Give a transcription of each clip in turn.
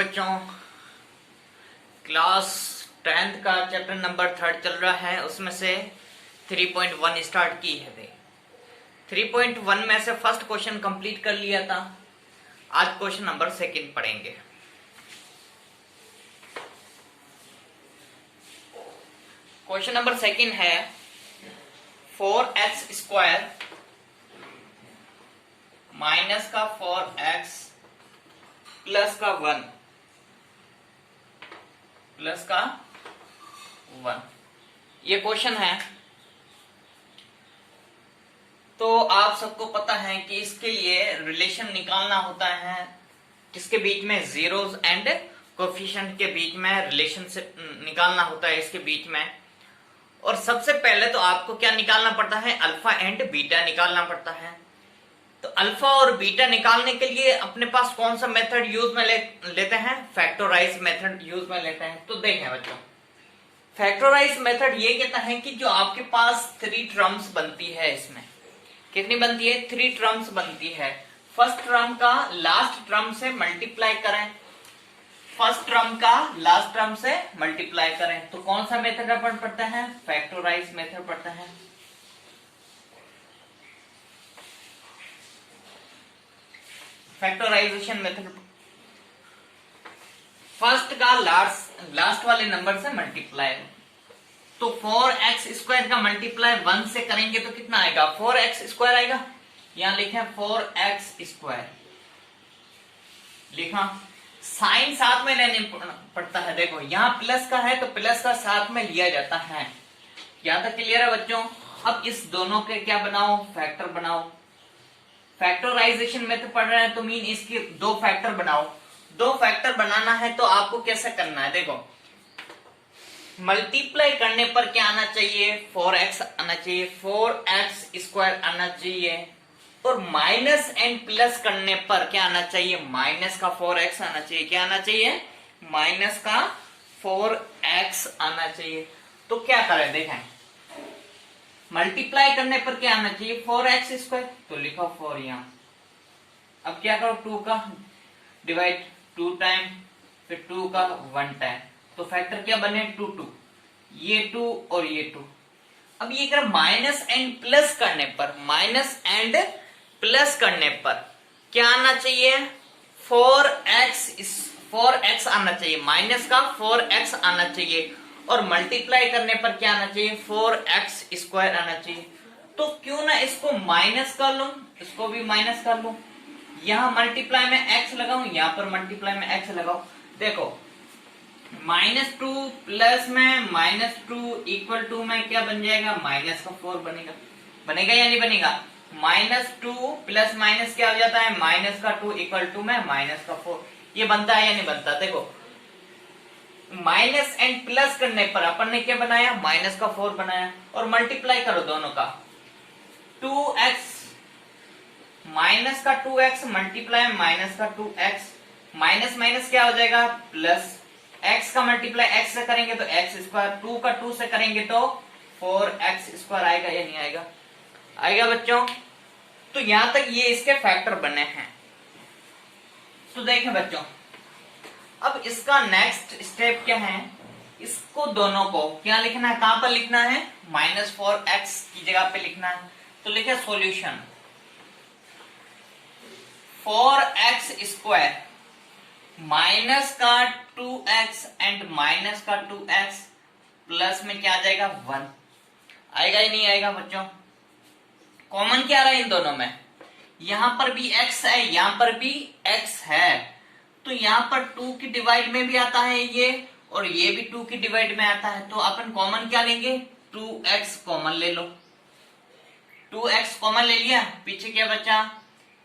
बच्चों, class 10th का chapter number 3 चल रहा है। उसमें से 3.1 स्टार्ट की है। 3.1 में से फर्स्ट क्वेश्चन कंप्लीट कर लिया था। आज क्वेश्चन नंबर 2 पढ़ेंगे। क्वेश्चन नंबर 2 है 4x स्क्वायर माइनस का 4x प्लस का 1 ये क्वेश्चन है। तो आप सबको पता है कि इसके लिए रिलेशन निकालना होता है, किसके बीच में, जीरोस एंड कोफिशिएंट के बीच में रिलेशन से निकालना होता है इसके बीच में। और सबसे पहले तो आपको क्या निकालना पड़ता है, अल्फा एंड बीटा निकालना पड़ता है। तो अल्फा और बीटा निकालने के लिए अपने पास कौन सा मेथड यूज में लेते हैं, फैक्टराइज मेथड यूज में लेते हैं। तो देखें बच्चों, फैक्टराइज मेथड ये कहता है कि जो आपके पास 3 टर्म्स बनती है, इसमें कितनी बनती है, 3 टर्म्स बनती है। फर्स्ट टर्म का लास्ट टर्म से मल्टीप्लाई करें, फर्स्ट टर्म का लास्ट टर्म से मल्टीप्लाई करें। तो कौन सा मेथड अपन पढ़ते हैं, फैक्टराइज मेथड पढ़ते हैं। फैक्टराइजेशन मेथड, फर्स्ट का लास्ट वाले नंबर से मल्टीप्लाई। तो 4x स्क्वायर का मल्टीप्लाई 1 से करेंगे तो कितना आएगा, 4x स्क्वायर आएगा। यहां लिखे 4x स्क्वायर लिखा। साइन साथ में लेने पड़ता है। देखो यहां प्लस का है तो प्लस का साथ में लिया जाता है। यहां तक क्लियर है बच्चों। अब इस दोनों के क्या बनाओ, फैक्टर बनाओ। फैक्टराइजेशन मेथड पढ़ रहे हैं तो मीन इसके 2 फैक्टर बनाओ। 2 फैक्टर बनाना है तो आपको कैसे करना है, देखो मल्टीप्लाई करने पर क्या आना चाहिए, 4x आना चाहिए, 4x स्क्वायर आना चाहिए। और माइनस एंड प्लस करने पर क्या आना चाहिए, माइनस का 4x आना चाहिए। क्या आना चाहिए, माइनस का 4x आना चाहिए। तो क्या करें, देखें मल्टीप्लाई करने पर क्या आना चाहिए, 4x स्क्वायर। तो लिखो 4 यहां। अब क्या करो, 2 का डिवाइड 2 टाइम, फिर 2 का 1 टाइम। तो फैक्टर क्या बने, 2 2, ये 2 और ये 2। अब ये कर माइनस एंड प्लस करने पर, माइनस एंड प्लस करने पर क्या आना चाहिए, 4x आना चाहिए, माइनस का 4x आना चाहिए। और मल्टीप्लाई करने पर क्या आना चाहिए, 4x स्क्वायर आना चाहिए। तो क्यों ना इसको माइनस कर लूं, इसको भी माइनस कर लूं। यहां मल्टीप्लाई में x लगाऊं, यहां पर मल्टीप्लाई में x लगाऊं। देखो -2 प्लस में -2 इक्वल टू में क्या बन जाएगा, माइनस का 4 बनेगा। बनेगा या नहीं बनेगा, -2 प्लस माइनस क्या हो जाता है, माइनस का 2 इक्वल टू में माइनस का 4। ये बनता है या नहीं बनता। देखो माइनस एंड प्लस करने पर अपन ने क्या बनाया, माइनस का 4 बनाया। और मल्टीप्लाई करो दोनों का, 2x माइनस का 2x मल्टीप्लाई माइनस का 2x, माइनस माइनस क्या हो जाएगा, प्लस। x का मल्टीप्लाई x से करेंगे तो x स्क्वायर, 2 का 2 से करेंगे तो 4x स्क्वायर आएगा या नहीं आएगा, आएगा बच्चों। तो यहां तक ये इसके फैक्टर बने हैं। तो देखें बच्चों, अब इसका नेक्स्ट स्टेप क्या है, इसको दोनों को क्या लिखना है, कहां पर लिखना है, -4x की जगह पे लिखना है। तो लिखे सॉल्यूशन 4x स्क्वायर माइनस का 2x एंड माइनस का 2x प्लस में क्या आ जाएगा, 1 आएगा ही नहीं आएगा बच्चों। कॉमन क्या रहा है इन दोनों में, यहां पर भी x है, यहां पर भी x है। तो यहां पर 2 की डिवाइड में भी आता है ये, और ये भी 2 की डिवाइड में आता है। तो अपन कॉमन क्या लेंगे, 2x कॉमन ले लो। 2x कॉमन ले लिया, पीछे क्या बचा,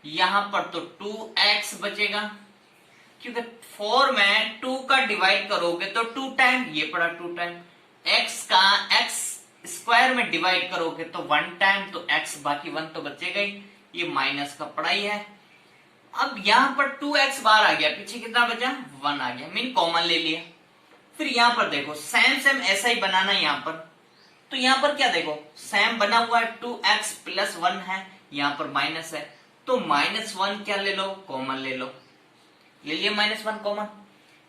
यहां पर तो 2x बचेगा, क्योंकि 4 में 2 का डिवाइड करोगे तो 2 टाइम, ये पड़ा 2 टाइम। x का x स्क्वायर में डिवाइड करोगे तो 1 टाइम, तो x बाकी 1 तो बचेगा ही। ये माइनस का पड़ा ही है। अब यहां पर 2x बाहर आ गया, पीछे कितना बचा, 1 आ गया, मीन कॉमन ले लिया। फिर यहां पर देखो सेम ऐसा ही बनाना यहां पर। तो यहां पर क्या देखो, सेम बना हुआ है, 2x प्लस 1 है, यहां पर माइनस है। तो -1 क्या ले लो, कॉमन ले लो। ले लिए -1 कॉमन।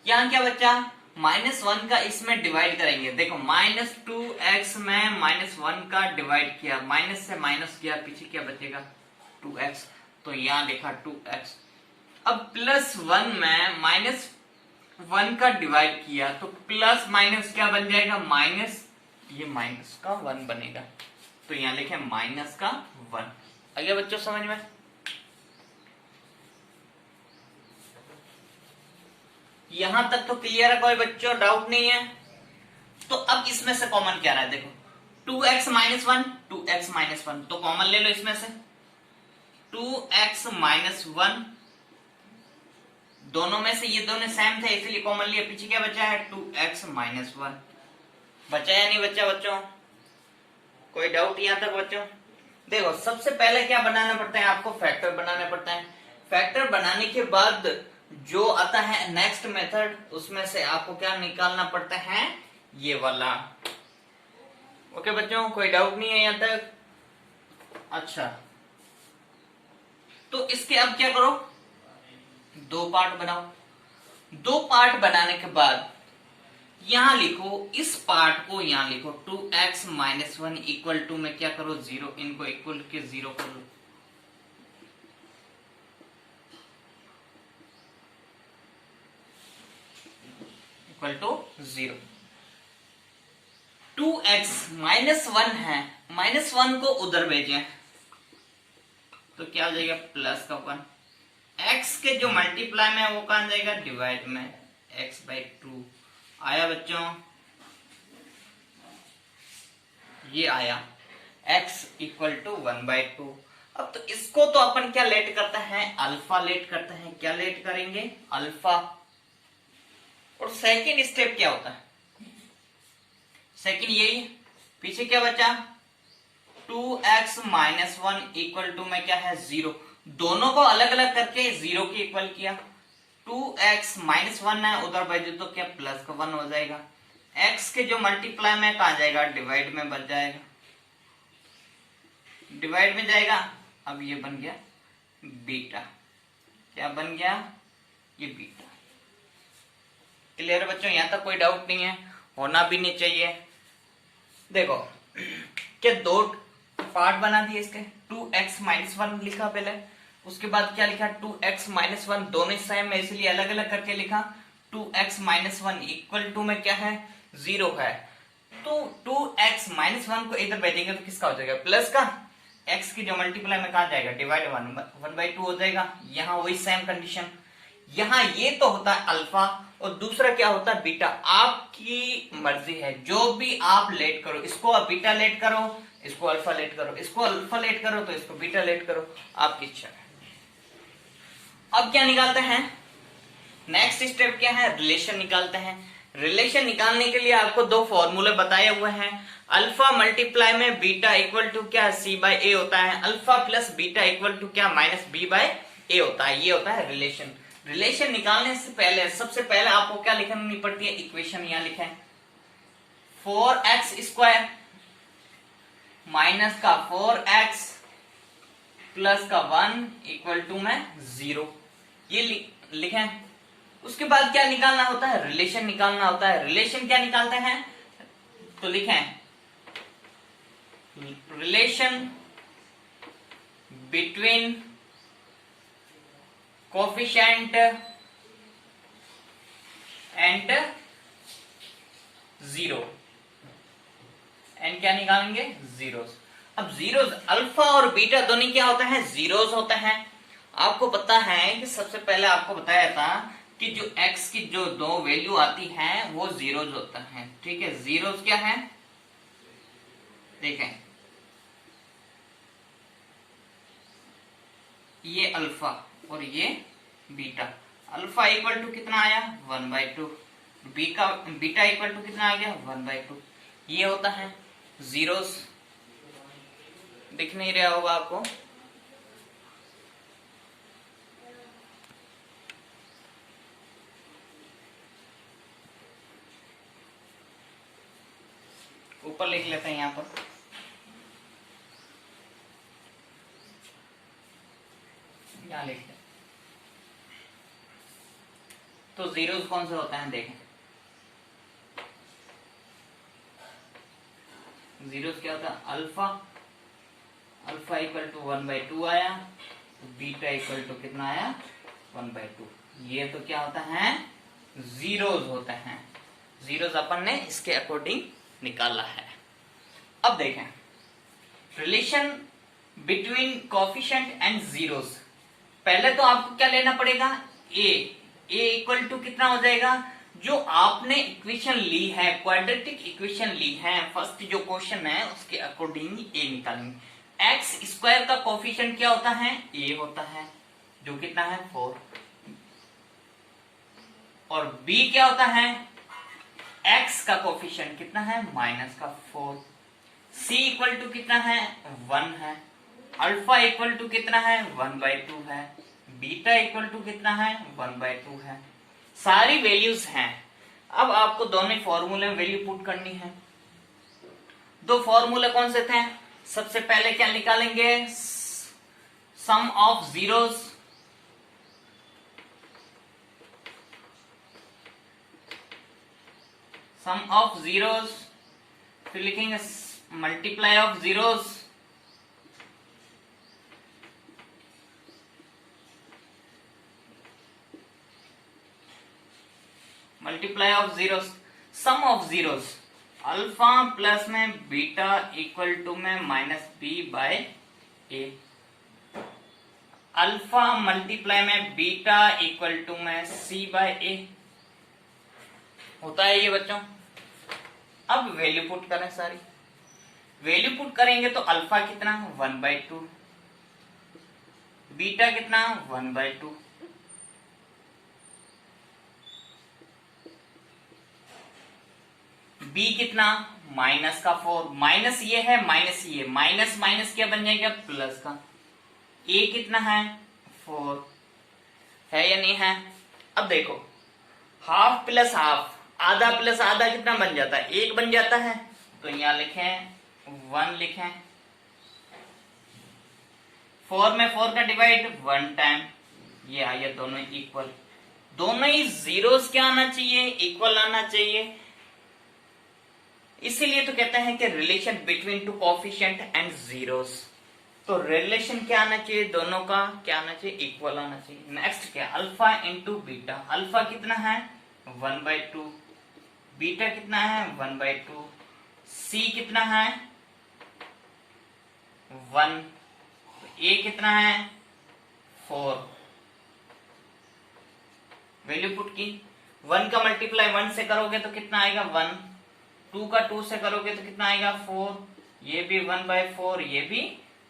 यहाँ क्या बच्चा, -1 का इसमें डिवाइड करेंगे। देखो -2x में -1 का डिवाइड किया, माइनस से माइनस किया, पीछे क्या बचेगा 2x, तो यहाँ लिखा 2x। अब +1 में -1 का डिवाइड किया तो प्लस माइनस क्या बन जाएगा, माइनस, ये माइनस का 1 बनेगा, तो यहाँ लिखे माइनस का 1। आ गया बच्चों समझ में? यहां तक तो क्लियर है, कोई बच्चों डाउट नहीं है? तो अब इसमें से कॉमन क्या रहा है, देखो 2x - 1, 2x - 1, तो कॉमन ले लो इसमें से 2x - 1, दोनों में से ये दोनों सेम थे इसलिए कॉमन लिया, पीछे क्या बचा है 2x - 1, बचा या नहीं बचा बच्चों? कोई डाउट यहां तक बच्चों? देखो सबसे पहले क्या बनाना पड़ता है आपको, फैक्टर बनाना पड़ता है। फैक्टर बनाने के बाद जो आता है नेक्स्ट मेथड, उसमें से आपको क्या निकालना पड़ता है, ये वाला। ओके बच्चों, कोई डाउट नहीं है यहां तक? अच्छा, तो इसके अब क्या करो, 2 पार्ट बनाओ। 2 पार्ट बनाने के बाद यहां लिखो, इस पार्ट को यहां लिखो 2x - 1 इक्वल टू में क्या करो 0, इनको इक्वल के 0 कर लो। Equal to 0। 2x - 1 है, -1 को उधर भेजें तो क्या हो जाएगा प्लस का 1। x के जो मल्टीप्लाई में है वो कहां जाएगा, डिवाइड में, x/2 आया बच्चों, ये आया x = 1/2। अब तो इसको तो अपन क्या लेट करता है, अल्फा लेट करता है। क्या लेट करेंगे, अल्फा। और सेकंड स्टेप क्या होता है, सेकंड यही, पीछे क्या बचा 2x - 1 इक्वल टू में क्या है 0, दोनों को अलग अलग करके 0 के इक्वल किया। 2x - 1 है उधर भेजो तो क्या प्लस का 1 हो जाएगा, x के जो मल्टीप्लाई में कहा जाएगा, डिवाइड में बच जाएगा, डिवाइड में जाएगा। अब ये बन गया बीटा, क्या बन गया, ये बीटा। क्लियर है बच्चों, यहां तक कोई डाउट नहीं है, होना भी नहीं चाहिए। देखो क्या 2 पार्ट बना दिए इसके, 2x - 1 लिखा पहले, उसके बाद क्या लिखा 2x - 1, दोनों सेम है इसलिए अलग अलग करके लिखा। 2x - 1 इक्वल टू में क्या है 0 है, तो 2x - 1 को इधर भेजेंगे तो किसका हो जाएगा, प्लस का, x की जो मल्टीप्लाई में कहा जाएगा, डिवाइड 1/2 हो जाएगा। यहाँ वही सेम कंडीशन, यहाँ ये तो होता है अल्फा और दूसरा क्या होता है बीटा। आपकी मर्जी है, जो भी आप लेट करो, इसको आप बीटा लेट करो, इसको अल्फा लेट करो, इसको अल्फा लेट करो तो इसको बीटा लेट करो, आपकी इच्छा है। अब क्या निकालते हैं, नेक्स्ट स्टेप क्या है, रिलेशन निकालते हैं। रिलेशन निकालने के लिए आपको 2 फॉर्मूले बताए हुए हैं। अल्फा मल्टीप्लाई में बीटा इक्वल टू क्या c/a होता है, alpha plus beta equal to क्या -b/a होता है, ये होता है रिलेशन। रिलेशन निकालने से पहले सबसे पहले आपको क्या लिखनी पड़ती है, इक्वेशन यहां लिखें 4x² माइनस का 4x प्लस का 1 इक्वल टू में 0, ये लिखें। उसके बाद क्या निकालना होता है, रिलेशन निकालना होता है। रिलेशन क्या निकालते हैं, तो लिखें relation between coefficient and 0, and क्या निकालेंगे जीरोस। अब जीरोस, अल्फा और बीटा दोनों क्या होता है, जीरोस होता है। आपको पता है कि सबसे पहले आपको बताया था कि जो x की जो 2 वैल्यू आती है वो जीरोस होता है, ठीक है। जीरोस क्या है, देखें ये अल्फा और ये बीटा। अल्फा इक्वल टू कितना आया 1/2, बीटा इक्वल टू कितना आ गया 1/2, ये होता है जीरोस। दिख नहीं रहा होगा आपको, ऊपर लिख लेते हैं यहां पर, यहां लिख लें तो जीरोस कौन से होते हैं देखें। जीरोस क्या होता है, अल्फा, अल्फा इक्वल टू 1/2 आया, बीटा इक्वल टू कितना आया 1/2। ये तो क्या होता है, जीरोस होते हैं। जीरोस अपन ने इसके अकॉर्डिंग निकाला है। अब देखें relation between coefficient and zeros. पहले तो आपको क्या लेना पड़ेगा, ए इक्वल टू कितना हो जाएगा, जो आपने इक्वेशन ली है, क्वाड्रेटिक इक्वेशन ली है, फर्स्ट जो क्वेश्चन है उसके अकॉर्डिंग ए निकालेंगे। एक्स स्क्वायर का कोफिशिएंट क्या होता है, ए होता है, जो कितना है 4, और बी क्या होता है, एक्स का कोफिशिएंट कितना है -4, सी इक्वल टू कितना है 1 है, अल्फा इक्वल टू कितना है 1/2 है, बीटा इक्वल टू कितना है 1/2 है। सारी वैल्यूज हैं। अब आपको दोनों फॉर्मूले में वैल्यू पुट करनी है। दो फॉर्मूले कौन से थे, सबसे पहले क्या निकालेंगे, sum of zeros, sum of zeros, फिर लिखेंगे multiply of zeros, multiply of zeros, sum of zeros, alpha plus में बीटा इक्वल टू में -b/a, अल्फा मल्टीप्लाई में बीटा इक्वल टू में c/a होता है ये बच्चों। अब वैल्यू पुट करें, सारी वैल्यू पुट करेंगे तो अल्फा कितना 1/2, बीटा कितना 1/2, बी कितना -4, माइनस ये है माइनस ये, माइनस माइनस क्या बन जाएगा प्लस का, ए कितना है 4 है या नहीं है। अब देखो हाफ प्लस हाफ, आधा प्लस आधा कितना बन जाता है 1 बन जाता है, तो यहां लिखें 1 लिखें, 4 में 4 का डिवाइड 1 टाइम, ये आया दोनों इक्वल, दोनों ही जीरोस क्या आना चाहिए, इक्वल आना चाहिए। इसीलिए तो कहते हैं कि relation between two coefficient and zeros, तो रिलेशन क्या आना चाहिए, दोनों का क्या आना चाहिए, इक्वल आना चाहिए। नेक्स्ट क्या, अल्फा इंटू बीटा, अल्फा कितना है 1/2, बीटा कितना है 1/2, सी कितना है 1, ए कितना है 4, वैल्यू पुट की, 1 का मल्टीप्लाई 1 से करोगे तो कितना आएगा 1, 2 का 2 से करोगे तो कितना आएगा 4, ये भी 1/4, ये भी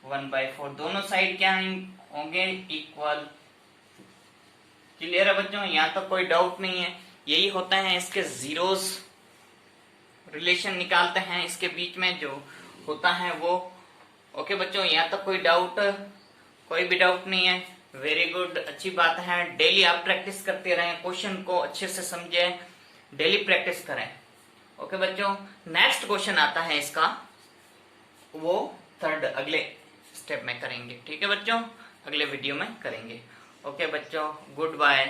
1/4, दोनों साइड क्या होंगे इक्वल। क्लियर है बच्चों, यहां तक कोई डाउट नहीं है। यही होता है इसके जीरोस, रिलेशन निकालते हैं इसके बीच में जो होता है वो। ओके बच्चों, यहां तक कोई भी डाउट नहीं है। वेरी गुड, अच्छी बात है। डेली आप प्रैक्टिस करते रहें, क्वेश्चन को अच्छे से समझें, डेली प्रैक्टिस करें। ओके बच्चों, नेक्स्ट क्वेश्चन आता है इसका, वो थर्ड अगले स्टेप में करेंगे। ठीक है बच्चों, अगले वीडियो में करेंगे। ओके बच्चों, गुड बाय।